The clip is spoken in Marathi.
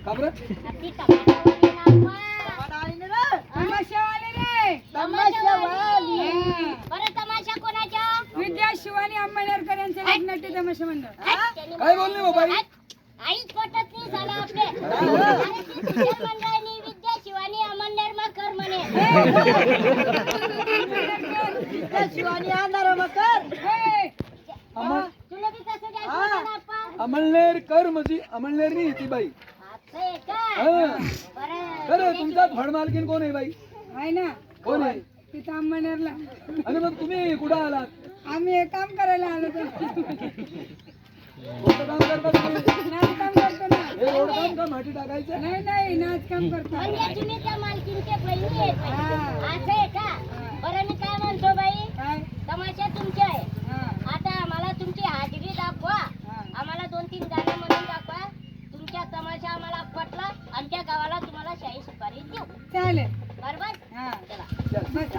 का बरं? ती टमाटरवाली नाव तमाशावाले रे. तमाशावाली. बरं तमाशा कोणाच्या? विद्या शिवानी अंबळनेरकर यांचे लग्नाचे तमाशा मंडळ. काय बोलले हो बाई? आईच पटत नाही झालं आपले. अरे ती सुजल मंडळानी विद्या शिवानी अमरनेर मकर म्हणे. शिवानी अंधारा मकर. तुला बी कसं द्यायचं होतं आप्पा? अमळनेर कर म्हणजे अमळनेर नाही ती बाई. असं आहे का? हा. बरं. खरं तुमचा फड मालकीन कोण आहे बाई? आहे ना कोण आहे? तिथं अंबळनेरला. आणि मग तुम्ही कुठं आलात? आम्ही हे काम करायला आलो होतो. कोणतं काम करता तुम्ही? नाच काम करतो ना. हे रोड काम का माती टाकायचं? नाही नाच काम करतो. म्हणजे तुम्ही त्या मालकीनच्या बहिणी आहेत बाई. हा. असं आहे का? बरं मी काय म्हणतो बाई, काय? तमाशा तुमची आहे. हा. आता आम्हाला तुमची हाजरी दाखवा. हा. आम्हाला 2-3 गाणं म्हणून दाखवा. तुमच्या तमाशा आम्हाला पटला. आमच्या गावाला तुम्हाला शाही सुपारी देऊ. चालेल. बरोबर? हा. चला. बस.